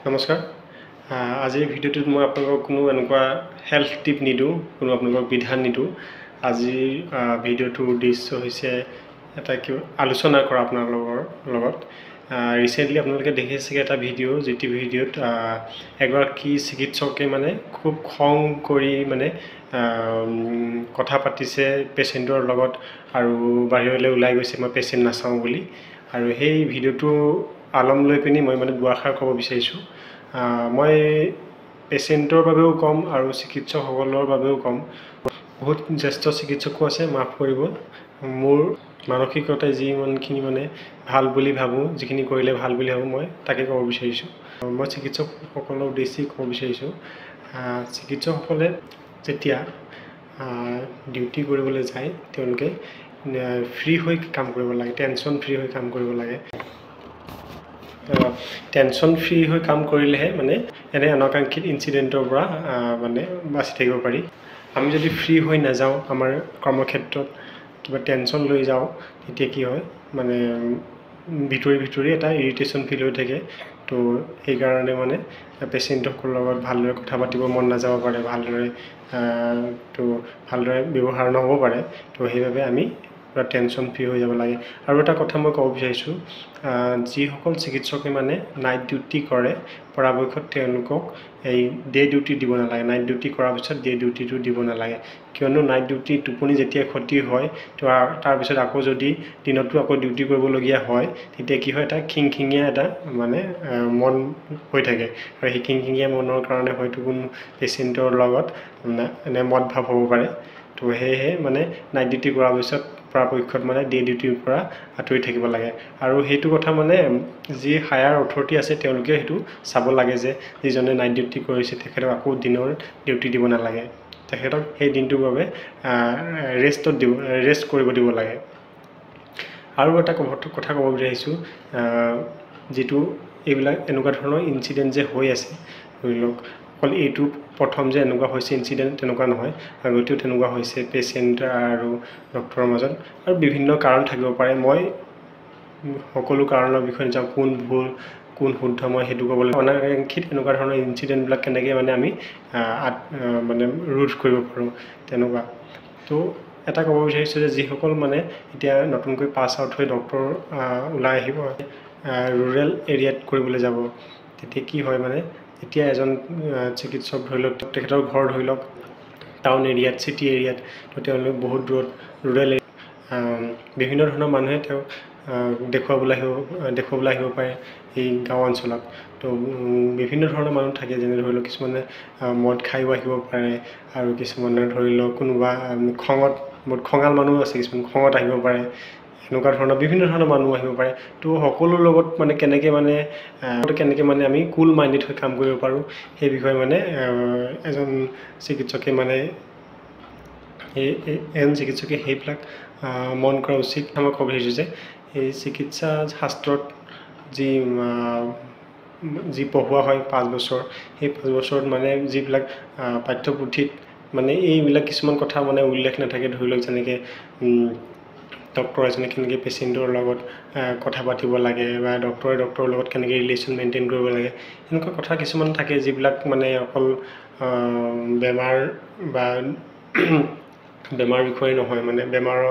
নমস্কাৰ। আজিৰ ভিডিঅ'টোত মই আপোনালোকক কোনো এনেকুৱা হেল্থ টিপ নিদিওঁ, কোনো আপোনালোকক বিধান নিদিওঁ। আজিৰ ভিডিঅ'টোৰ উদ্দেশ্য হৈছে এটা আলোচনা কৰা আপোনালোকৰ লগত। ৰিচেণ্টলি আপোনালোকে দেখিছে এটা ভিডিঅ' যিটো ভিডিঅ'ত এগৰাকী চিকিৎসকে মানে খুব খং কৰি মানে কথা পাতিছে পেচেণ্টৰ লগত আৰু বাহিৰলৈ ওলাই গৈছে মই পেচেণ্ট নাচাওঁ বুলি। আৰু সেই ভিডিঅ'টো আলম লৈ পিনি মই মানে দুআষাৰ ক'ব বিচাৰিছোঁ। মই পেচেণ্টৰ বাবেও ক'ম আৰু চিকিৎসকসকলৰ বাবেও ক'ম। বহুত জ্যেষ্ঠ চিকিৎসকো আছে, মাফ কৰিব। মোৰ মানসিকতাই যিমানখিনি মানে ভাল বুলি ভাবোঁ, যিখিনি কৰিলে ভাল বুলি ভাবোঁ, মই তাকে ক'ব বিচাৰিছোঁ। মই চিকিৎসকসকলৰ উদ্দেশ্যে ক'ব বিচাৰিছোঁ। চিকিৎসকসকলে যেতিয়া ডিউটি কৰিবলৈ যায় তেওঁলোকে ফ্ৰী হৈ কাম কৰিব লাগে, টেনশ্যন ফ্ৰী হৈ কাম কৰিব লাগে। টেনশ্যন ফ্ৰী হৈ কাম কৰিলেহে মানে এনে অনাকাংক্ষিত ইনচিডেণ্টৰ পৰা মানে বাচি থাকিব পাৰি। আমি যদি ফ্ৰী হৈ নাযাওঁ, আমাৰ কৰ্মক্ষেত্ৰত কিবা টেনশ্যন লৈ যাওঁ, তেতিয়া কি হয় মানে ভিতৰি এটা ইৰিটেশ্যন ফিল হৈ থাকে। তো সেইকাৰণে মানে পেচেণ্টসকলৰ লগত ভালদৰে কথা পাতিব মন নাযাব পাৰে, ভালদৰে ব্যৱহাৰ নহ'ব পাৰে। তো সেইবাবে আমি পুৰা টেনশ্যন ফ্ৰী হৈ যাব লাগে। আৰু এটা কথা মই ক'ব বিচাৰিছোঁ, যিসকল চিকিৎসকে মানে নাইট ডিউটি কৰে পৰাপক্ষত তেওঁলোকক এই ডে ডিউটি দিব নালাগে। নাইট ডিউটি কৰাৰ পিছত ডে ডিউটিটো দিব নালাগে, কিয়নো নাইট ডিউটি টোপনি যেতিয়া ক্ষতি হয় তো তাৰপিছত আকৌ যদি দিনতো আকৌ ডিউটি কৰিবলগীয়া হয়, তেতিয়া কি হয় এটা খিংখিঙীয়া এটা মানে মন হৈ থাকে। আৰু সেই খিংখিঙীয়া মনৰ কাৰণে হয়তো কোনো পেচেণ্টৰ লগত এনে মতভাৱ হ'ব পাৰে। তো সেয়েহে মানে নাইট ডিউটি কৰাৰ পিছত পৰাপক্ষত মানে ডে ডিউটিৰ পৰা আঁতৰি থাকিব লাগে। আৰু সেইটো কথা মানে যি হায়াৰ অথৰিটি আছে তেওঁলোকে সেইটো চাব লাগে যে যিজনে নাইট ডিউটি কৰিছে তেখেতক আকৌ দিনৰ ডিউটি দিব নালাগে, তেখেতক সেই দিনটোৰ বাবে ৰেষ্ট কৰিব দিব লাগে। আৰু এটা কথা ক'ব বিচাৰিছোঁ, যিটো এইবিলাক এনেকুৱা ধৰণৰ ইনচিডেণ্ট যে হৈ আছে, ধৰি লওক অকল এইটো প্ৰথম যে এনেকুৱা হৈছে ইনচিডেণ্ট তেনেকুৱা নহয়, আগতেও তেনেকুৱা হৈছে পেচেণ্ট আৰু ডক্টৰৰ মাজত। আৰু বিভিন্ন কাৰণ থাকিব পাৰে, মই সকলো কাৰণৰ বিষয়ে নাজানো, কোন ভুল কোন শুদ্ধ মই সেইটো ক'বলৈ অনাকাংক্ষিত এনেকুৱা ধৰণৰ ইনচিডেণ্টবিলাক কেনেকৈ মানে আমি মানে ৰোধ কৰিব পাৰোঁ তেনেকুৱা। তো এটা ক'ব বিচাৰিছোঁ যে যিসকল মানে এতিয়া নতুনকৈ পাছ আউট হৈ ডক্টৰ ওলাই আহিব, ৰুৰেল এৰিয়াত কৰিবলৈ যাব, তেতিয়া কি হয় মানে এতিয়া এজন চিকিৎসক ধৰি লওক তেখেতৰ ঘৰ ধৰি লওক টাউন এৰিয়াত, চিটি এৰিয়াত, তো তেওঁলোক বহুত দূৰত ৰুৰেল বিভিন্ন ধৰণৰ মানুহে তেওঁক দেখুৱাবলৈ আহিব পাৰে এই গাঁও অঞ্চলত। তো বিভিন্ন ধৰণৰ মানুহ থাকে, যেনে ধৰি লওক কিছুমানে মদ খায়ো আহিব পাৰে, আৰু কিছুমানে ধৰি লওক কোনোবা খঙাল মানুহ আছে, কিছুমান খঙত আহিব পাৰে, এনেকুৱা ধৰণৰ বিভিন্ন ধৰণৰ মানুহ আহিব পাৰে। তো সকলোৰ লগত মানে কেনেকৈ মানে আমি কুল মাইণ্ডেড হৈ কাম কৰিব পাৰোঁ সেই বিষয়ে মানে এজন চিকিৎসকে সেইবিলাক মন কৰা উচিত। মই ক'ব বিচাৰিছোঁ যে এই চিকিৎসা শাস্ত্ৰত যি পঢ়োৱা হয় 5 বছৰ, সেই 5 বছৰত মানে যিবিলাক পাঠ্যপুথিত মানে এইবিলাক কিছুমান কথা মানে উল্লেখ নাথাকে। ধৰি লওক যেনেকৈ ডক্টৰ এজনে কেনেকৈ পেচেণ্টৰ লগত কথা পাতিব লাগে, বা ডক্টৰৰ লগত কেনেকৈ ৰিলেশ্যন মেইনটেইন কৰিব লাগে, এনেকুৱা কথা কিছুমান থাকে যিবিলাক মানে অকল বেমাৰ বিষয়ে নহয়, মানে বেমাৰৰ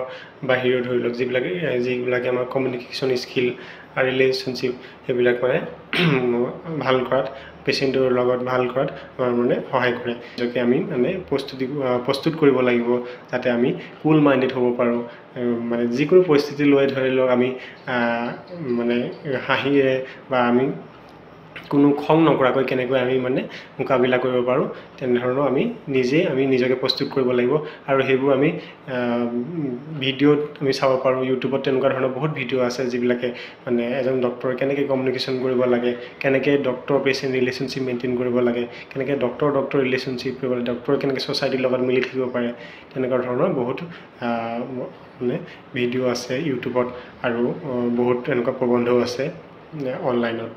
বাহিৰেও ধৰি লওক যিবিলাকে আমাৰ কমিউনিকেশ্যন স্কিল আৰু ৰিলেশ্যনশ্বিপ সেইবিলাক মানে ভাল কৰাত, পেচেণ্টৰ লগত ভাল কৰাত আমাৰ মানে সহায় কৰে। যাকে আমি মানে প্ৰস্তুত কৰিব লাগিব যাতে আমি কুল মাইণ্ডেড হ'ব পাৰোঁ। মানে যিকোনো পৰিস্থিতি লৈ ধৰি লওক আমি মানে হাঁহিৰে বা আমি কোনো খং নকৰাকৈ কেনেকৈ আমি মানে মোকাবিলা কৰিব পাৰোঁ, তেনেধৰণৰ আমি নিজকে প্ৰস্তুত কৰিব লাগিব। আৰু সেইবোৰ আমি ভিডিঅ'ত আমি চাব পাৰোঁ, ইউটিউবত তেনেকুৱা ধৰণৰ বহুত ভিডিঅ' আছে যিবিলাকে মানে এজন ডক্টৰে কেনেকৈ কমিউনিকেশ্যন কৰিব লাগে, কেনেকৈ ডক্টৰ পেচেণ্ট ৰিলেশ্যনশ্বিপ মেইনটেইন কৰিব লাগে, কেনেকৈ ডক্টৰ ৰিলেশ্যনশ্বিপ কৰিব লাগে, ডক্টৰ কেনেকৈ ছ'চাইটিৰ লগত মিলি থাকিব পাৰে, তেনেকুৱা ধৰণৰ বহুত মানে ভিডিঅ' আছে ইউটিউবত, আৰু বহুত এনেকুৱা প্ৰবন্ধও আছে অনলাইনত।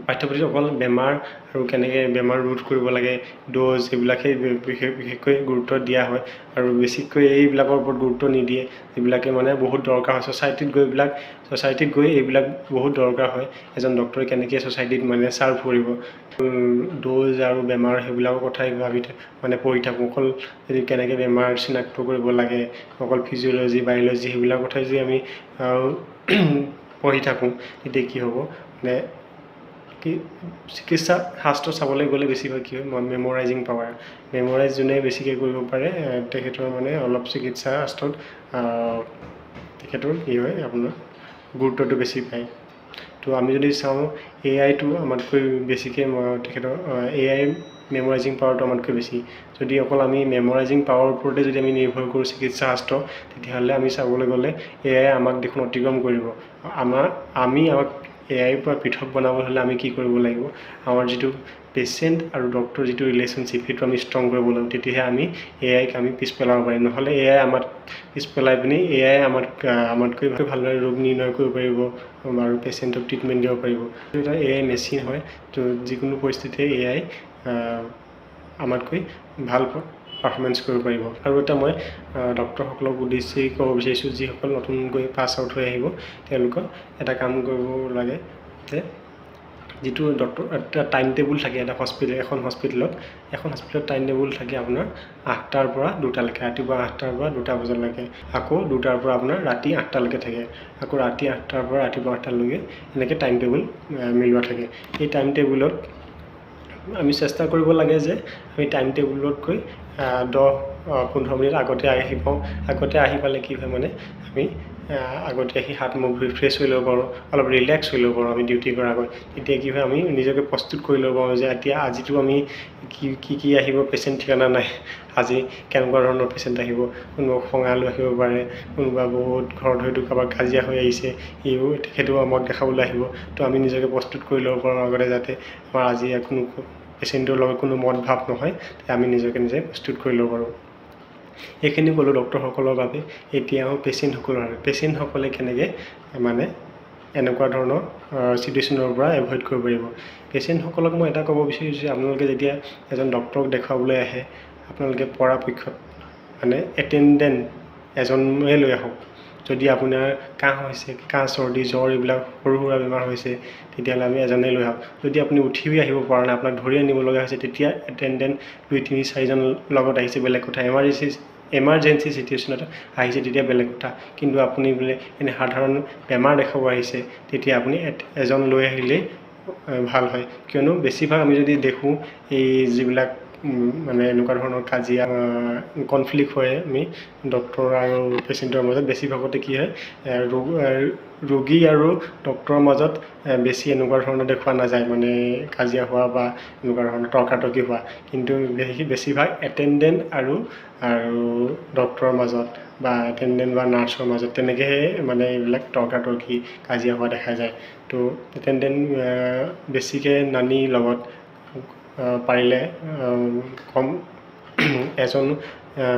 পাঠ্যপুথিত অকল বেমাৰ আৰু কেনেকৈ বেমাৰ ৰোধ কৰিব লাগে ড'জ এইবিলাকেই বিশেষকৈ গুৰুত্ব দিয়া হয় আৰু বেছিকৈ এইবিলাকৰ ওপৰত গুৰুত্ব নিদিয়ে যিবিলাকে মানে বহুত দৰকাৰ হয় ছ'চাইটিত গৈ এইবিলাক বহুত দৰকাৰ হয় এজন ডক্টৰে কেনেকৈ ছ'চাইটিত মানে ছাৰ্ভ কৰিব ড'জ আৰু বেমাৰ সেইবিলাকৰ কথাই মানে পঢ়ি থাকোঁ অকল যদি কেনেকৈ বেমাৰ চিনাক্ত কৰিব লাগে অকল ফিজিঅ'লজি বায়'লজি সেইবিলাকৰ কথাই যদি আমি পঢ়ি থাকোঁ তেতিয়া কি হ'ব মানে কি চিকিৎসা শাস্ত্ৰ চাবলৈ গ'লে বেছিভাগ কি হয় মেমৰাইজিং পাৱাৰ মেমৰাইজ যোনে বেছিকৈ কৰিব পাৰে তেখেতৰ মানে অলপ চিকিৎসা শাস্ত্ৰত তেখেতৰ কি হয় আপোনাৰ গুৰুত্বটো বেছি পায় তো আমি যদি চাওঁ AIটো আমাতকৈ বেছিকৈ তেখেতৰ AI মেমৰাইজিং পাৱাৰটো আমাতকৈ বেছি যদি অকল আমি মেমৰাইজিং পাৱাৰৰ ওপৰতে যদি আমি নিৰ্ভৰ কৰোঁ চিকিৎসা শাস্ত্ৰ তেতিয়াহ'লে আমি চাবলৈ গ'লে AI আমাক দেখোন অতিক্ৰম কৰিব আমাক AIৰ পৰা পৃথক বনাবলৈ হ'লে আমি কি কৰিব লাগিব আমাৰ যিটো পেচেণ্ট আৰু ডক্টৰ যিটো ৰিলেশ্যনশ্বিপ সেইটো আমি ষ্ট্ৰং কৰিব লাগিব তেতিয়াহে আমি AIক আমি পিছ পেলাব পাৰিম নহ'লে AI আমাক পিছ পেলাই পিনি AI আমাতকৈ ভালদৰে ৰোগ নিৰ্ণয় কৰিব পাৰিব আৰু পেচেণ্টক ট্ৰিটমেণ্ট দিব পাৰিব এটা AI মেচিন হয় তো যিকোনো পৰিস্থিতিতে AI আমাতকৈ ভাল পাৰফৰ্মেঞ্চ কৰিব পাৰিব আৰু এটা মই ডক্টৰসকলক উদ্দেশ্যি ক'ব বিচাৰিছোঁ যিসকল নতুনকৈ পাছ আউট হৈ আহিব তেওঁলোকক এটা কাম কৰিব লাগে যে যিটো ডক্টৰ এটা টাইম টেবুল থাকে এখন হস্পিটেলত টাইম টেবুল থাকে আপোনাৰ 8টাৰ পৰা 2টালৈকে ৰাতিপুৱা 8টাৰ পৰা 2টা বজালৈকে আকৌ 2টাৰ পৰা আপোনাৰ ৰাতি 8টালৈকে থাকে আকৌ ৰাতি 8টাৰ পৰা ৰাতিপুৱা 8টালৈকে এনেকৈ টাইম টেবুল মিলোৱা থাকে এই টাইম টেবুলত আমি চেষ্টা কৰিব লাগে যে আমি টাইম টেবুলতকৈ 10-15 মিনিট আগতে আহি পালে কি হয় মানে আমি আগতে আহি হাত মুখ ধুই ফ্ৰেছ হৈ ল'ব পাৰোঁ অলপ ৰিলেক্স হৈ ল'ব পাৰোঁ আমি ডিউটি কৰাৰ আগত তেতিয়া কি হয় আমি নিজকে প্ৰস্তুত কৰি ল'ব পাৰোঁ যে এতিয়া আজিতো আমি কি আহিব পেচেণ্ট ঠিকনা নাই আজি কেনেকুৱা ধৰণৰ পেচেণ্ট আহিব কোনোবা খঙালো আহিব পাৰে কোনোবা বহুত ঘৰত হয়তো কাৰোবাৰ কাজিয়া হৈ আহিছে সেইটো আমাক দেখাবলৈ আহিব তো আমি নিজকে প্ৰস্তুত কৰি ল'ব পাৰোঁ আগতে যাতে আমাৰ আজি কোনো পেচেণ্টৰ লগত কোনো মত ভাৱ নহয় আমি নিজকে নিজে প্ৰস্তুত কৰি ল'ব পাৰোঁ এইখিনি ক'লোঁ ডক্টৰসকলৰ বাবে এতিয়াও পেচেণ্টসকলে কেনেকৈ মানে এনেকুৱা ধৰণৰ চিটুৱেশ্যনৰ পৰা এভইড কৰিব পাৰিব পেচেণ্টসকলক মই এটা ক'ব বিচাৰিছোঁ যে আপোনালোকে যেতিয়া এজন ডক্টৰক দেখুৱাবলৈ আহে আপোনালোকে পৰাপক্ষত মানে এটেণ্ডেণ্ট এজনে লৈ আহক যদি আপোনাৰ কাহ চৰ্দি জ্বৰ এইবিলাক সৰু সুৰা বেমাৰ হৈছে তেতিয়াহ'লে আমি এজনে লৈ আহক যদি আপুনি উঠিও আহিব পৰা নাই আপোনাক ধৰি আনিব লগা হৈছে তেতিয়া এটেণ্ডেণ্ট 2-3-4জন লগত আহিছে বেলেগ কথা এমাৰ্জেঞ্চি চিটুৱেশ্যনত আহিছে তেতিয়া বেলেগ কথা কিন্তু আপুনি বোলে এনে সাধাৰণ বেমাৰ দেখাব আহিছে তেতিয়া আপুনি এজন লৈ আহিলেই ভাল হয় কিয়নো বেছিভাগ আমি যদি দেখোঁ এই যিবিলাক মানে এনেকুৱা ধৰণৰ কাজিয়া কনফ্লিক্ট হয় আমি ডক্টৰ আৰু পেচেণ্টৰ মাজত বেছিভাগতে কি হয় ৰোগী আৰু ডক্টৰৰ মাজত বেছি এনেকুৱা ধৰণৰ দেখুওৱা নাযায় মানে কাজিয়া হোৱা বা এনেকুৱা ধৰণৰ তৰ্কাতৰ্কি হোৱা কিন্তু বেছিভাগ এটেণ্ডেণ্ট আৰু ডক্টৰৰ মাজত বা এটেণ্ডেণ্ট বা নাৰ্ছৰ মাজত তেনেকৈহে মানে এইবিলাক তৰ্কাতৰ্কি কাজিয়া হোৱা দেখা যায় তো এটেণ্ডেণ্ট বেছিকৈ নানীৰ লগত পাৰিলে কম এজন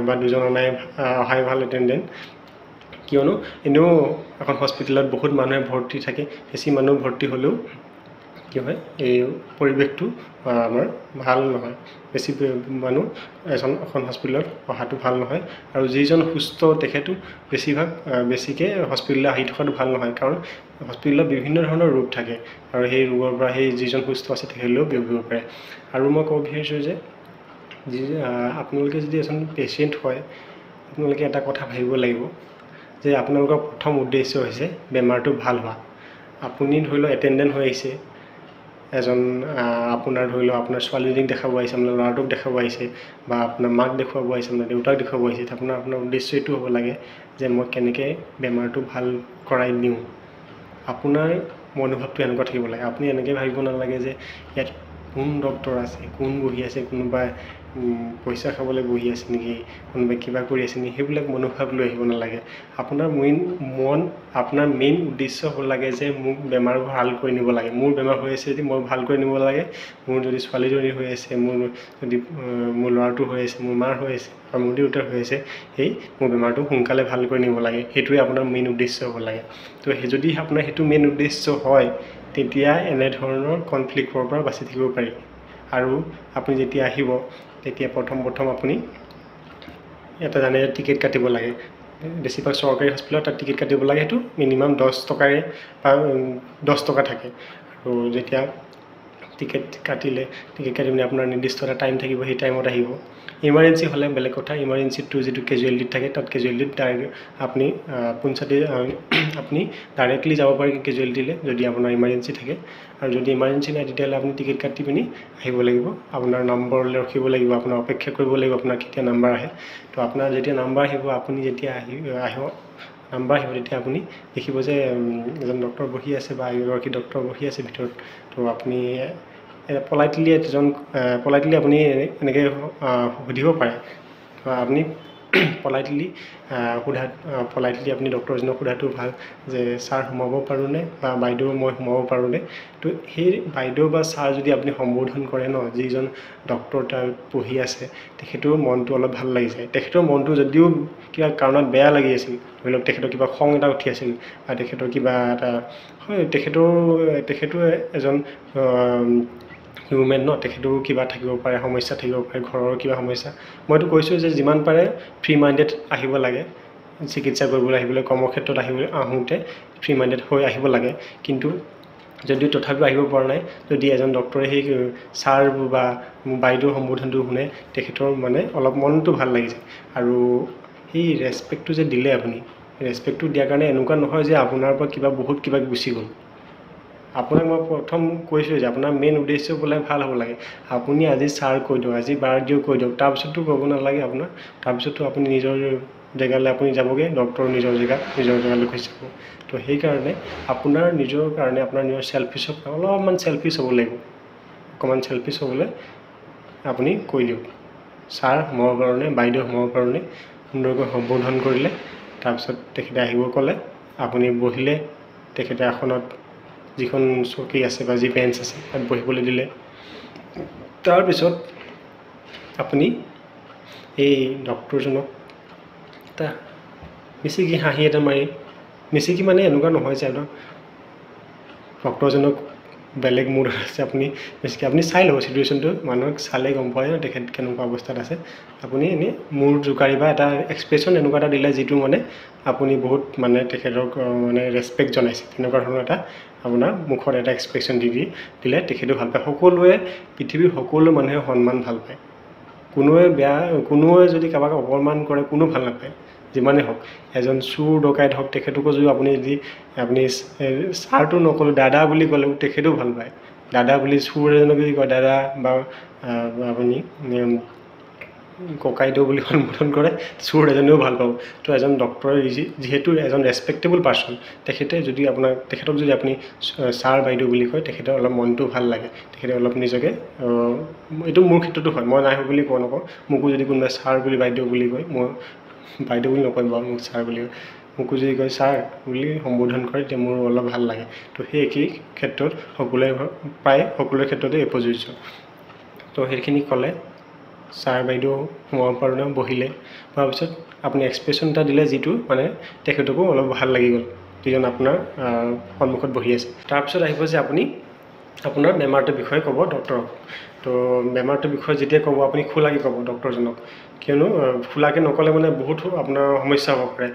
বা দুজন অহাই ভাল এটেণ্ডেণ্ট কিয়নো এনেও এখন হস্পিটেলত বহুত মানুহে ভৰ্তি থাকে বেছি মানুহ ভৰ্তি হ'লেও কি হয় এই পৰিৱেশটো আমাৰ ভাল নহয় বেছি মানুহ এখন হস্পিটেলত অহাটো ভাল নহয় আৰু যিজন সুস্থ তেখেতো বেছিকৈ হস্পিটেললৈ আহি থকাটো ভাল নহয় কাৰণ হস্পিটেলত বিভিন্ন ধৰণৰ ৰোগ থাকে আৰু সেই ৰোগৰ পৰা সেই যিজন সুস্থ আছে তেখেতলৈও বিয়পিব পাৰে আৰু মই ক'ব বিচাৰিছোঁ যে আপোনালোকে যদি এজন পেচেণ্ট হয় আপোনালোকে এটা কথা ভাবিব লাগিব যে আপোনালোকৰ প্ৰথম উদ্দেশ্য হৈছে বেমাৰটো ভাল হোৱা আপুনি ধৰি লওক এটেণ্ডেণ্ট হৈ আহিছে এজন আপোনাৰ ধৰি লওক আপোনাৰ ছোৱালীজনীক দেখাব আহিছে আপোনাৰ ল'ৰাটোক দেখাব আহিছে বা আপোনাৰ মাক দেখুৱাব আহিছে আপোনাৰ দেউতাক দেখুৱাব আহিছে আপোনাৰ উদ্দেশ্য এইটো হ'ব লাগে যে মই কেনেকৈ বেমাৰটো ভাল কৰাই দিওঁ আপোনাৰ মনোভাৱটো এনেকুৱা থাকিব লাগে আপুনি এনেকৈ ভাবিব নালাগে যে ইয়াত কোন ডক্টৰ আছে কোন বহি আছে কোনোবাই পইচা খাবলৈ বহি আছে নেকি কোনোবাই কিবা কৰি আছে নেকি সেইবিলাক মনোভাৱ লৈ আহিব নালাগে আপোনাৰ মেইন উদ্দেশ্য হ'ব লাগে যে মোক বেমাৰ ভাল কৰি নিব লাগে মোৰ বেমাৰ হৈ আছে যদি মই ভাল কৰি নিব লাগে মোৰ যদি ছোৱালীজনী হৈ আছে মোৰ ল'ৰাটো হৈ আছে মোৰ মাৰ হৈ আছে আৰু মোৰ দেউতাৰ হৈ আছে মোৰ বেমাৰটো সোনকালে ভাল কৰি নিব লাগে সেইটোৱে আপোনাৰ মেইন উদ্দেশ্য হ'ব লাগে তো যদি আপোনাৰ সেইটো মেইন উদ্দেশ্য হয় তেতিয়া এনেধৰণৰ কনফ্লিক্টৰ পৰা বাচি থাকিব পাৰি। আৰু আপুনি যেতিয়া আহিব তেতিয়া প্ৰথম আপুনি এটা জানে টিকেট কাটিব লাগে। বেছিভাগ চৰকাৰী হস্পিটেলত তাত টিকেট কাটিব লাগে, সেইটো মিনিমাম 10 টকাৰে বা 10 টকা থাকে। আৰু যেতিয়া টিকেট কাটি পিনে আপোনাৰ নিৰ্দিষ্ট এটা টাইম থাকিব, সেই টাইমত আহিব। ইমাৰ্জেঞ্চি হ'লে বেলেগ কথা, ইমাৰ্জেঞ্চিটো যিটো কেজুৱেলিটিত থাকে তাত কেজুৱেলিটিত ডাইৰেক্ট আপুনি আপুনি ডাইৰেক্টলি যাব পাৰে কেজুৱেলিটিলৈ যদি আপোনাৰ ইমাৰ্জেঞ্চি থাকে। আৰু যদি ইমাৰ্জেঞ্চি নাই তেতিয়াহ'লে আপুনি টিকেট কাটি পিনি আহিব লাগিব। আপোনাৰ নম্বৰলৈ ৰখিব লাগিব, আপোনাৰ অপেক্ষা কৰিব লাগিব আপোনাৰ কেতিয়া নাম্বাৰ আহে। তো আপোনাৰ যেতিয়া নাম্বাৰ আহিব, আপুনি যেতিয়া নাম্বাৰ আহিব তেতিয়া আপুনি দেখিব যে এজন ডক্টৰ বহি আছে বা এগৰাকী ডক্টৰ বহি আছে ভিতৰত। তো আপুনি পলাইটলি আপুনি এনেকৈ সুধিব পাৰে। আপুনি পলাইটলি আপুনি ডক্টৰজনক সোধাটো ভাল যে ছাৰ সোমাব পাৰোঁনে বা বাইদেউ মই সোমাব পাৰোঁনে। তো সেই বাইদেউ বা ছাৰ যদি আপুনি সম্বোধন কৰে ন, যিজন ডক্টৰ তাৰ বহি আছে তেখেতৰ মনটো অলপ ভাল লাগি যায়। তেখেতৰ মনটো যদিও কিবা কাৰণত বেয়া লাগি আছিল, ধৰি লওক তেখেতৰ কিবা খং এটা উঠি আছিল বা তেখেতৰ কিবা এটা হয়, তেখেতো এজন হিউমেন ন, তেখেতৰো কিবা থাকিব পাৰে, সমস্যা থাকিব পাৰে, ঘৰৰ কিবা সমস্যা। মইতো কৈছোঁ যে যিমান পাৰে ফ্ৰী মাইণ্ডেড আহিব লাগে চিকিৎসা কৰিবলৈ কৰ্মক্ষেত্ৰত আহোঁতে ফ্ৰী মাইণ্ডেড হৈ আহিব লাগে। কিন্তু যদিও তথাপিও আহিব পৰা নাই, যদি এজন ডক্টৰে সেই ছাৰ বা বাইদেউৰ সম্বোধনটো শুনে তেখেতৰ মানে অলপ মনটো ভাল লাগি যায়। আৰু সেই ৰেচপেক্টটো যে দিলে আপুনি, ৰেচপেক্টটো দিয়াৰ কাৰণে এনেকুৱা নহয় যে আপোনাৰ পৰা বহুত কিবা গুচি গ'ল। আপোনাক মই প্ৰথম কৈছোঁ যে আপোনাৰ মেইন উদ্দেশ্য বোলে ভাল হ'ব লাগে। আপুনি আজি ছাৰ কৈ দিয়ক, আজি বাইদেউ কৈ দিয়ক, তাৰপিছততো ক'ব নালাগে আপোনাৰ। তাৰপিছততো আপুনি নিজৰ জেগালৈ আপুনি যাবগৈ, ডক্টৰ নিজৰ জেগালৈ গুচি যাব। তো সেইকাৰণে আপোনাৰ নিজৰ চেলফিছক অলপমান চেলফিছ হ'ব লাগিব। অকণমান চেলফিছ হ'বলৈ আপুনি কৈ দিয়ক, ছাৰ সোমাব কাৰণে, বাইদেউ সোমাব কাৰণে, সুন্দৰকৈ সম্বোধন কৰিলে। তাৰপিছত তেখেতে আহিব ক'লে, আপুনি বহিলে, তেখেতে আসনত যিখন চকী আছে বা যি বেঞ্চ আছে তাত বহিবলৈ দিলে। তাৰপিছত আপুনি এই ডক্টৰজনক এটা মিচিকি হাঁহি এটা মাৰি, মিচিকি মানে এনেকুৱা নহয় যে আপোনাৰ ডক্টৰজনক বেলেগ মুড আছে, আপুনি চাই ল'ব চিটুৱেশ্যনটো, মানুহক চালে গম পায় ন তেখেত কেনেকুৱা অৱস্থাত আছে। আপুনি এনেই মূৰ জোকাৰি বা এটা এক্সপ্ৰেশ্যন এনেকুৱা এটা দিলে যিটো মানে আপুনি বহুত মানে তেখেতক মানে ৰেচপেক্ট জনাইছে, তেনেকুৱা ধৰণৰ এটা আপোনাৰ মুখত এটা এক্সপ্ৰেশ্যন দিলে তেখেতেও ভাল পায়। পৃথিৱীৰ সকলো মানুহে সন্মান ভাল পায়। কোনোৱে যদি কাৰোবাক অপমান কৰে কোনো ভাল নাপায়, যিমানেই হওক। এজন চোৰ ডকাইত হওক, তেখেতকো যদি আপুনি ছাৰটো নক'লেও দাদা বুলি ক'লেও তেখেতেও ভাল পায়। দাদা বুলি চোৰ এজনক যদি কয় দাদা, বা আপুনি ককাইদেউ বুলি সম্বোধন কৰে, চোৰ এজনেও ভাল পাব। তো এজন ডক্টৰে যিহেতু এজন ৰেচপেক্টেবল পাৰ্চন, তেখেতক যদি আপুনি ছাৰ বাইদেউ বুলি কয়, তেখেতৰ অলপ মনটো ভাল লাগে। তেখেতে অলপ নিজকে, এইটো মোৰ ক্ষেত্ৰতো হয়, মই নাই বুলি নকওঁ, মোকো যদি কোনোবাই ছাৰ বুলি বাইদেউ বুলি কয়, মই বাইদেউ বুলি নকয় বাৰু, মোক ছাৰ বুলি কয়, মোকো যদি কয় ছাৰ বুলি সম্বোধন কৰে তেতিয়া মোৰ অলপ ভাল লাগে। তো সেই একেই ক্ষেত্ৰত প্ৰায় সকলোৰে ক্ষেত্ৰতে এই প্ৰযোজ্য। তো সেইখিনি ক'লে, ছাৰ বাইদেউ সোমাব পাৰোঁনে, বহিলে, হোৱাৰ পিছত আপুনি এক্সপ্ৰেশ্যন এটা দিলে যিটো মানে তেখেতকো অলপ ভাল লাগি গ'ল, যিজন আপোনাৰ সন্মুখত বহি আছে। তাৰপিছত আহিব যে আপুনি আপোনাৰ বেমাৰটোৰ বিষয়ে ক'ব ডক্টৰক। তো বেমাৰটোৰ বিষয়ে যেতিয়া ক'ব আপুনি খোলাকৈ ক'ব ডক্টৰজনক, কিয়নো খোলাকৈ নক'লে মানে বহুত আপোনাৰ সমস্যা হ'ব পাৰে।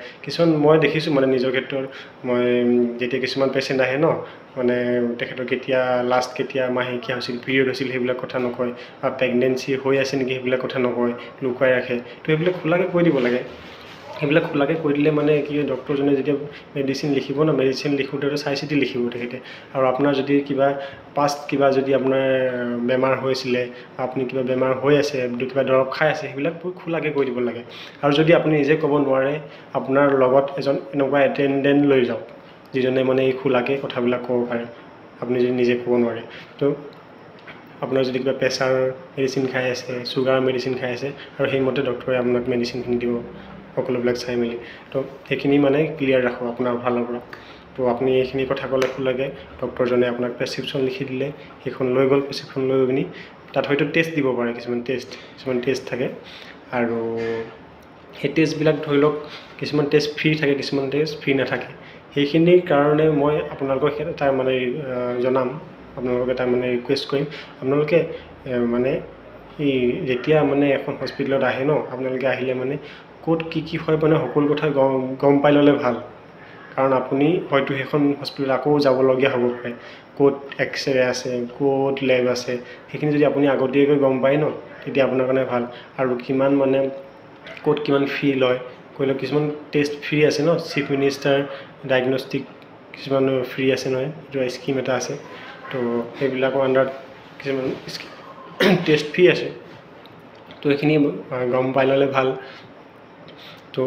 মই দেখিছোঁ মানে নিজৰ ক্ষেত্ৰত, মই যেতিয়া কিছুমান পেচেণ্ট আহে ন, মানে তেখেতৰ লাষ্ট কেতিয়া মাহেকীয়া হৈছিল, পিৰিয়ড হৈছিল, সেইবিলাক কথা নকয়, বা প্ৰেগনেঞ্চি হৈ আছে নেকি সেইবিলাক কথা নকয়, লুকুৱাই ৰাখে। তো সেইবিলাক খোলাকৈ কৈ দিব লাগে। সেইবিলাক খোলাকৈ কৈ দিলে মানে কি হয়, ডক্টৰজনে যেতিয়া মেডিচিন লিখিব ন, মেডিচিন লিখোঁতে চাই চিতি লিখিব তেখেতে। আৰু আপোনাৰ যদি কিবা যদি আপোনাৰ বেমাৰ হৈছিলে, আপুনি কিবা বেমাৰ হৈ আছে, কিবা দৰৱ খাই আছে, সেইবিলাক খোলাকৈ কৈ দিব লাগে। আৰু যদি আপুনি নিজে ক'ব নোৱাৰে, আপোনাৰ লগত এজন এনেকুৱা এটেণ্ডেণ্ট লৈ যাওক, যিজনে মানে এই খোলাকৈ কথাবিলাক ক'ব পাৰে, আপুনি যদি নিজে ক'ব নোৱাৰে। তো আপোনাৰ যদি কিবা প্ৰেছাৰ মেডিচিন খাই আছে, চুগাৰ মেডিচিন খাই আছে, আৰু সেইমতে ডক্টৰে আপোনাক মেডিচিনখিনি দিব, সকলোবিলাক চাই মেলি। তো সেইখিনি মানে ক্লিয়াৰ ৰাখক আপোনাৰ ফালৰ পৰা। তো আপুনি এইখিনি কথা ক'লে খোলাকৈ, ডক্টৰজনে আপোনাক প্ৰেছক্ৰিপশ্যন লিখি দিলে, সেইখন লৈ গ'ল, প্ৰেছক্ৰিপশ্যন লৈ পিনি তাত হয়তো টেষ্ট দিব পাৰে, কিছুমান টেষ্ট থাকে। আৰু সেই টেষ্টবিলাক ধৰি লওক কিছুমান টেষ্ট ফ্ৰী থাকে, কিছুমান টেষ্ট ফ্ৰী নাথাকে। সেইখিনিৰ কাৰণে মই আপোনালোকক এটা মানে জনাম, আপোনালোকক এটা মানে ৰিকুৱেষ্ট কৰিম, আপোনালোকে মানে এই যেতিয়া মানে এখন হস্পিটেলত আহে ন, আপোনালোকে আহিলে মানে ক'ত কি হয় মানে সকলো কথা গম পাই ল'লে ভাল। কাৰণ আপুনি হয়তো সেইখন হস্পিটেলত আকৌ যাবলগীয়া হ'ব পাৰে, ক'ত এক্সৰে আছে, ক'ত লেব আছে, সেইখিনি যদি আপুনি আগতীয়াকৈ গম পায় ন, তেতিয়া আপোনাৰ কাৰণে ভাল। আৰু কিমান মানে ক'ত কিমান ফি লয় কৰিলে, কিছুমান টেষ্ট ফ্ৰী আছে ন, চিফ মিনিষ্টাৰ ডায়েগনষ্টিক কিছুমান ফ্ৰী আছে নহয়, এইটো স্কিম এটা আছে। তো সেইবিলাকৰ আণ্ডাৰত কিছুমান টেষ্ট ফ্ৰী আছে, তো এইখিনি গম পাই ল'লে ভাল। তো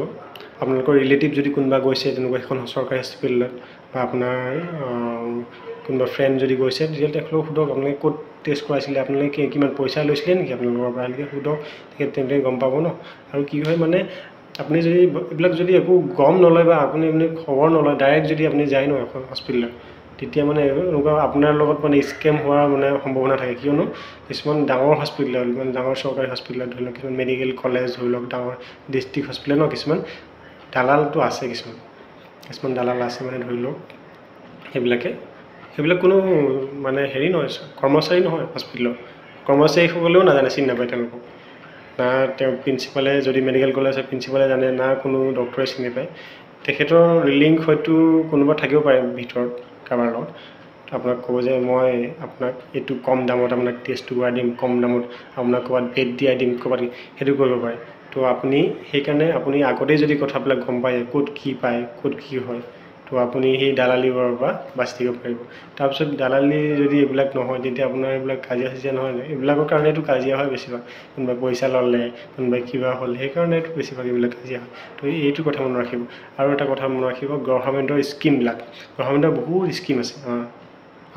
আপোনালোকৰ ৰিলেটিভ যদি কোনোবা গৈছে তেনেকুৱা এখন চৰকাৰী হস্পিটেলত, বা আপোনাৰ কোনোবা ফ্ৰেণ্ড যদি গৈছে, তেতিয়াহ'লে তেখেতক সোধক আপোনালোকে ক'ত টেষ্ট কৰাইছিলে, আপোনালোকে কিমান পইচা লৈছিলে নেকি আপোনালোকৰ পৰা, এনেকৈ সোধক, তেনেকৈ গম পাব ন। আৰু কি হয় মানে আপুনি যদি এইবিলাক যদি একো গম নলয় বা আপুনি খবৰ নলয়, ডাইৰেক্ট যদি আপুনি যায় ন এখন হস্পিটেলত, তেতিয়া মানে এনেকুৱা আপোনাৰ লগত মানে স্কেম হোৱাৰ মানে সম্ভাৱনা থাকে। কিয়নো কিছুমান ডাঙৰ হস্পিটেলত, মানে ডাঙৰ চৰকাৰী হস্পিটেলত ধৰি লওক, কিছুমান মেডিকেল কলেজ ধৰি লওক, ডাঙৰ ডিষ্ট্ৰিক্ট হস্পিটেল ন, কিছুমান দালালটো আছে, কিছুমান দালাল আছে মানে ধৰি লওক, সেইবিলাক কোনো মানে হেৰি নহয়, কৰ্মচাৰী নহয় হস্পিটেলৰ, কৰ্মচাৰীসকলেও নাজানে, চিনি নাপায় তেওঁলোকক, না তেওঁ প্ৰিন্সিপালে, যদি মেডিকেল কলেজ হয় প্ৰিন্সিপালে জানে, না কোনো ডক্টৰে চিনি পায়। তেখেতৰ লিংক হয়তো কোনোবা থাকিব পাৰে ভিতৰত কাৰোবাৰ লগত, আপোনাক ক'ব যে মই আপোনাক এইটো কম দামত আপোনাক টেষ্টটো কৰাই দিম, কম দামত আপোনাক ক'ৰবাত বেড দিয়াই দিম, ক'ৰবাত সেইটো কৰিব পাৰে। তো আপুনি সেইকাৰণে আপুনি আগতেই যদি কথাবিলাক গম পায়, ক'ত কি পায়, ক'ত কি হয়, তো আপুনি সেই দালালিবোৰৰ পৰা বাচি থাকিব পাৰিব। তাৰপিছত দালালি যদি এইবিলাক নহয়, তেতিয়া আপোনাৰ এইবিলাক কাজিয়া নহয়, এইবিলাকৰ কাৰণেতো কাজিয়া হয় বেছিভাগ, কোনোবাই পইচা ল'লে, কোনোবাই কিবা হ'ল, সেইকাৰণেতো বেছিভাগ এইবিলাক কাজিয়া হয়। তো এইটো কথা মনত ৰাখিব। আৰু এটা কথা মনত ৰাখিব, গভৰ্ণমেণ্টৰ স্কিমবিলাক, গভৰ্ণমেণ্টৰ বহুত স্কিম আছে,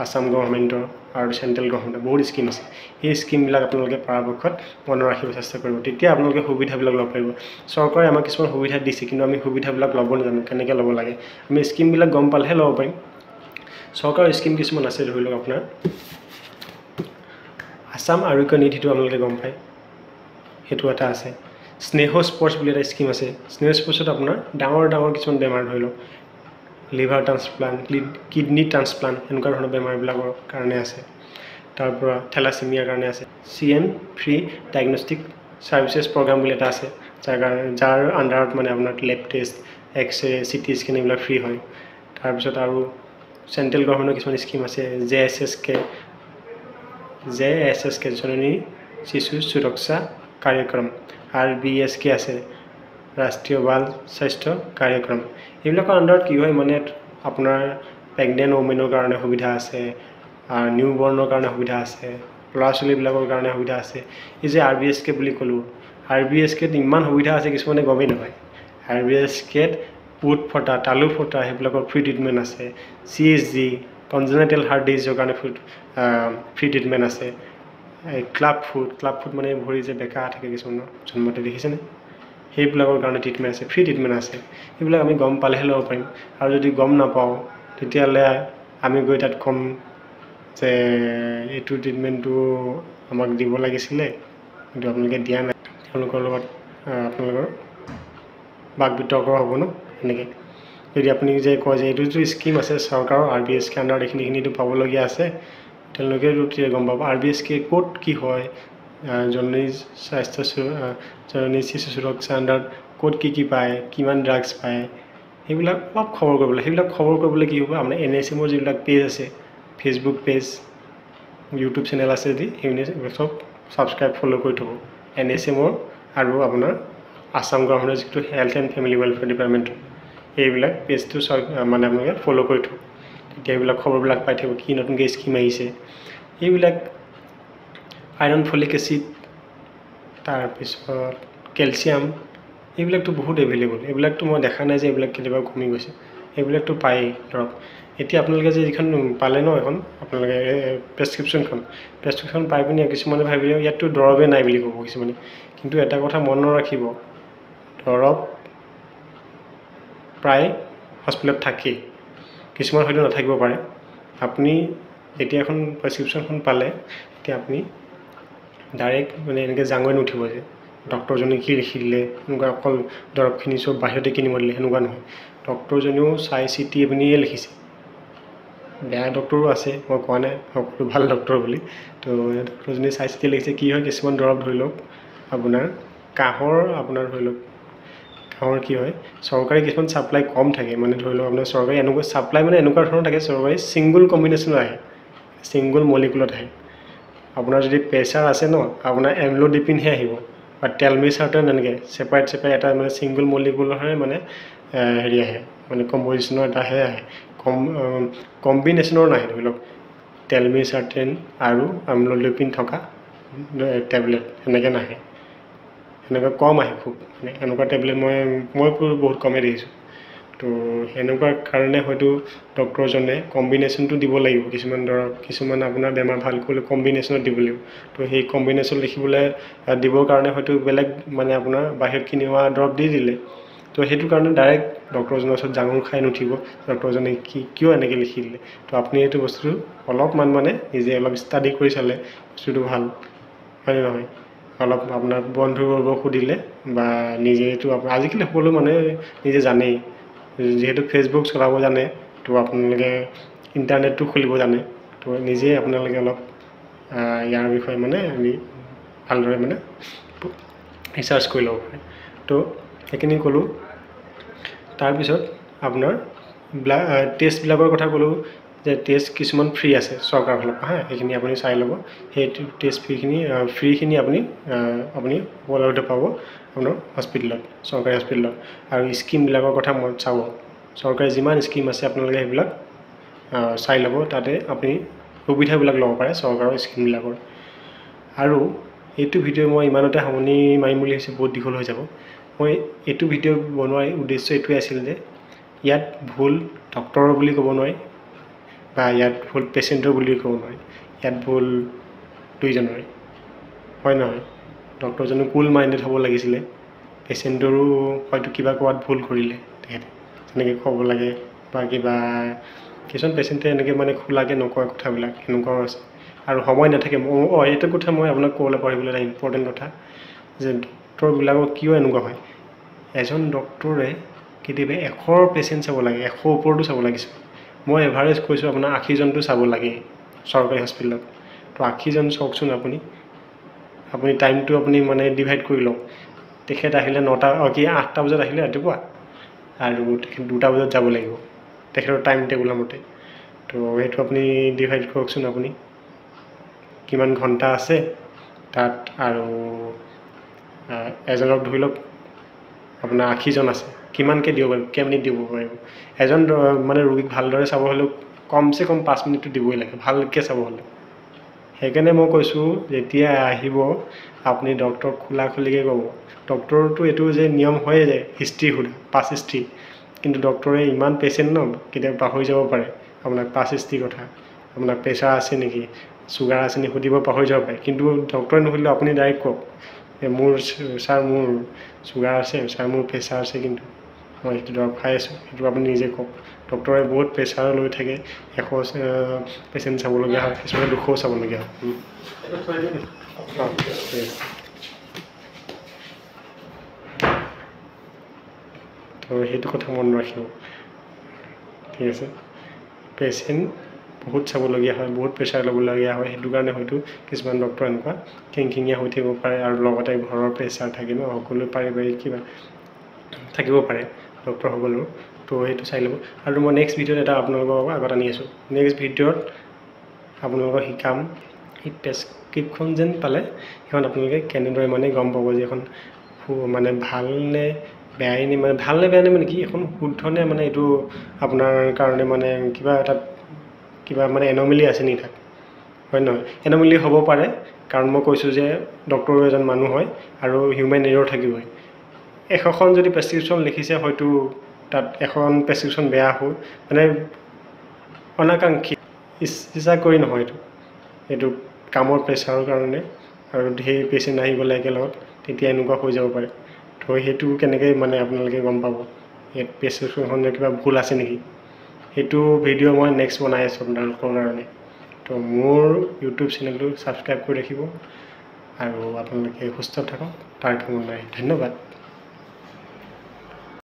আসাম গভৰ্ণমেণ্টৰ আৰু চেণ্ট্ৰেল গভৰ্ণমেণ্টৰ বহুত স্কিম আছে। সেই স্কিমবিলাক আপোনালোকে পৰাপক্ষত মনত ৰাখিব চেষ্টা কৰিব, তেতিয়া আপোনালোকে সুবিধাবিলাক ল'ব পাৰিব। চৰকাৰে আমাক কিছুমান সুবিধা দিছে, কিন্তু আমি সুবিধাবিলাক ল'ব নাজানো, কেনেকৈ ল'ব লাগে। আমি স্কিমবিলাক গম পালেহে ল'ব পাৰিম। চৰকাৰৰ স্কিম কিছুমান আছে, ধৰি লওক আপোনাৰ আসাম আৰোগ্য নিধিটো আপোনালোকে গম পায়, সেইটো এটা আছে। স্নেহ স্পৰ্টছ বুলি এটা স্কিম আছে। স্নেহ স্পৰ্টছত আপোনাৰ ডাঙৰ কিছুমান বেমাৰ, ধৰি লওক লিভাৰ ট্ৰান্সপ্লাণ্ট, কিডনী ট্ৰান্সপ্লাণ্ট, এনেকুৱা ধৰণৰ বেমাৰবিলাকৰ কাৰণে আছে। তাৰপৰা থেলাচেমিয়াৰ কাৰণে আছে। CM free diagnostic services program বুলি এটা আছে, যাৰ আণ্ডাৰত মানে আপোনাৰ lab test, x-ray, CT scan এইবিলাক ফ্ৰী হয়। তাৰপিছত আৰু চেণ্ট্ৰেল গভৰ্ণমেণ্টৰ কিছুমান স্কিম আছে, JSSK জননী শিশু সুৰক্ষা কাৰ্যক্ৰম, RBSK আছে, ৰাষ্ট্ৰীয় বাল স্বাস্থ্য কাৰ্যক্ৰম। এইবিলাকৰ আণ্ডাৰত কি হয় মানে আপোনাৰ প্ৰেগনেণ্ট ওমেনৰ কাৰণে সুবিধা আছে, নিউ বৰ্ণৰ কাৰণে সুবিধা আছে, ল'ৰা ছোৱালীবিলাকৰ কাৰণে সুবিধা আছে। এই যে RBSK বুলি ক'লোঁ, RBSKত ইমান সুবিধা আছে, কিছুমানে গমেই নাপায়। RBSKত উট ফটা, তালু ফটা, সেইবিলাকৰ ফ্ৰী ট্ৰিটমেণ্ট আছে। CSG কনজেনিটেল হাৰ্ট ডিজিজৰ কাৰণে ফ্ৰী ট্ৰিটমেণ্ট আছে। ক্লাব ফুট মানে ভৰি যে বেকা থাকে কিছুমানৰ জন্মতে, দেখিছেনে? সেইবিলাকৰ কাৰণে ট্ৰিটমেণ্ট আছে, ফ্ৰী ট্ৰিটমেণ্ট আছে। সেইবিলাক আমি গম পালেহে ল'ব পাৰিম। আৰু যদি গম নাপাওঁ, তেতিয়াহ'লে আমি গৈ তাত ক'ম যে এইটো ট্ৰিটমেণ্টটো আমাক দিব লাগিছিলে, কিন্তু আপোনালোকে দিয়া নাই। তেওঁলোকৰ লগত আপোনালোকৰ বাক বিতৰ্ক হ'ব ন। এনেকৈ যদি আপুনি যে কয় যে এইটোতো স্কিম আছে চৰকাৰৰ, RBSK আণ্ডাৰত এইখিনিটো পাবলগীয়া আছে, তেওঁলোকেতো তেতিয়া গম পাব RBSK ক'ত কি হয়, জননী শিশু সুৰক্ষা আণ্ডাৰত ক'ত কি পায়, কিমান ড্ৰাগছ পায়, সেইবিলাক অলপ খবৰ কৰিবলৈ। সেইবিলাক খবৰ কৰিবলৈ কি হ'ব, আপোনাৰ NSMৰ যিবিলাক পেজ আছে, ফেচবুক পেজ, ইউটিউব চেনেল আছে, যদি সেইখিনি চব ছাবস্ক্ৰাইব ফ'ল' কৰি থ'ব। NSMৰ আৰু আপোনাৰ আসাম গভৰ্ণমেণ্টৰ যিটো health and family welfare department, এইবিলাক পেজটো মানে আপোনালোকে ফ'ল' কৰি থ'ব। তেতিয়া এইবিলাক খবৰবিলাক পাই থাকিব, কি নতুনকৈ স্কিম আহিছে। এইবিলাক আইৰণ, ফলিক এচিড, তাৰপিছত কেলছিয়াম, এইবিলাকতো বহুত এভেইলেবল। এইবিলাকতো মই দেখা নাই যে এইবিলাক কেতিয়াবা কমি গৈছে, এইবিলাকতো পায়েই। ধৰক এতিয়া আপোনালোকে যে যিখন পালে ন, এখন আপোনালোকে প্ৰেছক্ৰিপশ্যন পাই পিনি কিছুমানে ভাবিলে ইয়াততো দৰৱে নাই বুলি ক'ব কিছুমানে, কিন্তু এটা কথা মনত ৰাখিব, দৰৱ প্ৰায় হস্পিটেলত থাকেই, কিছুমান হয়তো নাথাকিব পাৰে। আপুনি যেতিয়া এখন প্ৰেছক্ৰিপশ্যনখন পালে, তেতিয়া আপুনি ডাইৰেক্ট মানে এনেকৈ জাঙৈ নুঠিব যে ডক্টৰজনে কি লিখি দিলে, এনেকুৱা অকল দৰৱখিনি চব বাহিৰতে কিনিব দিলে, সেনেকুৱা নহয়। ডক্টৰজনেও চাই চিতি পিনিয়ে লিখিছে। বেয়া ডক্টৰো আছে, মই কোৱা নাই সকলো ভাল ডক্টৰ বুলি। তো ডক্টৰজনে চাই চিতি লিখিছে। কি হয়, কিছুমান দৰৱ ধৰি লওক আপোনাৰ কাহৰ, আপোনাৰ ধৰি লওক কাহৰ কি হয়, চৰকাৰী কিছুমান ছাপ্লাই কম থাকে, মানে ধৰি লওক আপোনাৰ চৰকাৰী এনেকুৱা ছাপ্লাই মানে এনেকুৱা ধৰণৰ থাকে, চৰকাৰী ছিংগুল কম্বিনেশ্যনত আহে, ছিংগুল মলিকুলত আহে। আপোনাৰ যদি প্ৰেছাৰ আছে ন, আপোনাৰ এমলোডিপিনহে আহিব, বা টেলমিচাৰ্টন এনেকৈ ছেপাৰেট এটা মানে ছিংগুল মলিকুলৰহে মানে হেৰি আহে, মানে কম্পজিশ্যনৰ এটাহে আহে, কম্বিনেশ্যনৰ নাহে। ধৰি লওক টেলমিচাৰ্টেন আৰু এমলোডিপিন থকা টেবলেট সেনেকৈ নাহে, সেনেকুৱা কম আহে খুব, মানে এনেকুৱা টেবলেট মই বহুত কমেই দেখিছোঁ। তো সেনেকুৱা কাৰণে হয়তো ডক্টৰজনে কম্বিনেশ্যনটো দিব লাগিব। কিছুমান ধৰক কিছুমান আপোনাৰ বেমাৰ ভাল কৰিলে কম্বিনেশ্যনত দিব লাগিব। তো সেই কম্বিনেশ্যন লিখিবলৈ দিবৰ কাৰণে হয়তো বেলেগ মানে আপোনাৰ বাহিৰত কিনি হোৱা দৰৱ দি দিলে। তো সেইটো কাৰণে ডাইৰেক্ট ডক্টৰজনৰ ওচৰত জাঙুৰ খাই নুঠিব, ডক্টৰজনে কিয় এনেকৈ লিখি দিলে। তো আপুনি এইটো বস্তুটো অলপমান মানে নিজে অলপ ষ্টাডি কৰি চালে বস্তুটো ভাল হয়নে নহয়। অলপ আপোনাৰ বন্ধুবৰ্গক সুধিলে বা নিজেতো আজিকালি সকলো মানুহে নিজে জানেই, যিহেতু ফেচবুক চলাব জানে, তো আপোনালোকে ইণ্টাৰনেটটো খুলিব জানে, তো নিজেই আপোনালোকে অলপ ইয়াৰ বিষয়ে মানে ভালদৰে মানে ৰিচাৰ্চ কৰি ল'ব পাৰে। তো সেইখিনি ক'লোঁ। তাৰপিছত আপোনাৰ টেষ্টবিলাকৰ কথা ক'লোঁ যে টেষ্ট কিছুমান ফ্ৰী আছে চৰকাৰৰ ফালৰ পৰা, সেইখিনি আপুনি চাই ল'ব। সেই টেষ্ট ফ্ৰীখিনি আপুনি উপলব্ধ পাব আপোনাৰ হস্পিটেলত, চৰকাৰী হস্পিটেলত। আৰু স্কিমবিলাকৰ কথা মনত চাব, চৰকাৰী যিমান স্কিম আছে আপোনালোকে সেইবিলাক চাই ল'ব, তাতে আপুনি সুবিধাবিলাক ল'ব পাৰে চৰকাৰৰ স্কিমবিলাকৰ। আৰু এইটো ভিডিঅ' মই ইমানতে সামৰণি মাৰিম বুলি ভাবিছোঁ, বহুত দীঘল হৈ যাব। মই এইটো ভিডিঅ' বনোৱাৰ উদ্দেশ্য এইটোৱে আছিল যে ইয়াত ভুল ডক্টৰৰ বুলি ক'ব নোৱাৰি, বা ইয়াত ভুল পেচেণ্টৰ বুলি ক'ব নোৱাৰি, ইয়াত ভুল দুইজনৰে, হয় নহয়। ডক্টৰজনো কুল মাইণ্ডেড হ'ব লাগিছিলে, পেচেণ্টৰো হয়তো কিবা ক'ৰবাত ভুল কৰিলে তেখেতে, যেনেকৈ ক'ব লাগে বা কিবা কিছুমান পেচেণ্টে এনেকৈ মানে খোলাকৈ নকয় কথাবিলাক, সেনেকুৱাও আছে। আৰু সময় নাথাকে। এইটো কথা মই আপোনাক ক'বলৈ পাৰিবলৈ এটা ইম্পৰ্টেণ্ট কথা, যে ডক্টৰবিলাকৰ কিয় এনেকুৱা হয়। এজন ডক্টৰে কেতিয়াবা 100 পেচেণ্ট চাব লাগে, 100 ওপৰতো চাব লাগিছিল। মই এভাৰেজ কৈছোঁ আপোনাৰ 80জনটো চাব লাগে চৰকাৰী হস্পিটেলত। তো 80জন চাওকচোন আপুনি টাইমটো আপুনি মানে ডিভাইড কৰি লওক। তেখেত আহিলে 8টা বজাত আহিলে ৰাতিপুৱা, আৰু তেখেত 2টা বজাত যাব লাগিব তেখেতৰ টাইম টেবুলৰ মতে। তো সেইটো আপুনি ডিভাইড কৰকচোন, আপুনি কিমান ঘণ্টা আছে তাত। আৰু এজনক ধৰি লওক আপোনাৰ 80জন আছে, কিমানকৈ দিব পাৰিব, কেইমিনিট দিব পাৰিব। এজন মানে ৰোগীক ভালদৰে চাব হ'লেও কমচে কম 5 মিনিটটো দিবই লাগে, ভালকৈ চাব হ'লে। সেইকাৰণে মই কৈছোঁ, যেতিয়া আহিব আপুনি ডক্টৰক খোলাখুলিকৈ ক'ব। ডক্টৰটো এইটো যে নিয়ম হয়ে যে হিষ্ট্ৰী সোধা, পাছ হিষ্ট্ৰী, কিন্তু ডক্টৰে ইমান পেচেণ্ট ন, কেতিয়াবা পাহৰি যাব পাৰে আপোনাক পাছ হিষ্ট্ৰীৰ কথা। আপোনাৰ প্ৰেছাৰ আছে নেকি, চুগাৰ আছে নেকি সুধিব পাহৰি যাব পাৰে, কিন্তু ডক্টৰে নুসুধিলেও আপুনি ডাইৰেক্ট কওক, মোৰ চুগাৰ আছে, মোৰ প্ৰেছাৰ আছে, কিন্তু মই সেইটো দৰৱ খাই আছোঁ, সেইটো আপুনি নিজে কওক। ডক্টৰে বহুত প্ৰেছাৰ লৈ থাকে, 100 পেচেণ্ট চাবলগীয়া হয়, কিছুমানে 200 চাবলগীয়া হয়। তো সেইটো কথা মনত ৰাখিব, ঠিক আছে। পেচেণ্ট বহুত চাবলগীয়া হয়, বহুত প্ৰেছাৰ ল'বলগীয়া হয়, সেইটো কাৰণে হয়তো কিছুমান ডক্টৰ এনেকুৱা খিংখিঙীয়া হৈ থাকিব পাৰে। আৰু লগতে ঘৰৰ প্ৰেছাৰ থাকে ন, সকলো পাৰিবাৰিক কিবা থাকিব পাৰে ডক্টৰসকলৰ। তো সেইটো চাই ল'ব। আৰু মই নেক্সট ভিডিঅ'ত এটা আপোনালোকৰ আগত আনি আছোঁ। নেক্সট ভিডিঅ'ত আপোনালোকক শিকাম, সেই প্ৰেছক্ৰিপশ্যন যেন পালে সেইখন আপোনালোকে কেনেদৰে মানে গম পাব যে এখন মানে ভালনে বেয়াই নে, মানে ভালনে বেয়ানে মানে কি, এখন শুদ্ধনে, মানে এইটো আপোনাৰ কাৰণে মানে কিবা মানে এন'মেলি আছে নেকি তাত, হয় নহয়। এন'মেলি হ'ব পাৰে, কাৰণ মই কৈছোঁ যে ডক্টৰো এজন মানুহ হয় আৰু হিউমেন এৰৰ থাকিবই। 100খন যদি প্ৰেছক্ৰিপশ্যন লিখিছে, হয়তো তাত এখন প্ৰেছক্ৰিপশ্যন বেয়া হ'ল, মানে অনাকাংক্ষী, ইচ্ছা কৰি নহয়, এইটো কামৰ প্ৰেছাৰৰ কাৰণে, আৰু ধেৰ পেচেণ্ট আহি গ'লে একেলগত, তেতিয়া এনেকুৱা হৈ যাব পাৰে। তো সেইটো কেনেকৈ মানে আপোনালোকে গম পাব ইয়াত প্ৰেছক্ৰিপশ্যনখনৰ কিবা ভুল আছে নেকি। সেইটো ভিডিঅ' মই নেক্সট বনাই আছোঁ আপোনালোকৰ কাৰণে। তো মোৰ ইউটিউব চেনেলটো ছাবস্ক্ৰাইব কৰি ৰাখিব, আৰু আপোনালোকে সুস্থ থাকক, তাৰ কামনাই ধন্যবাদ।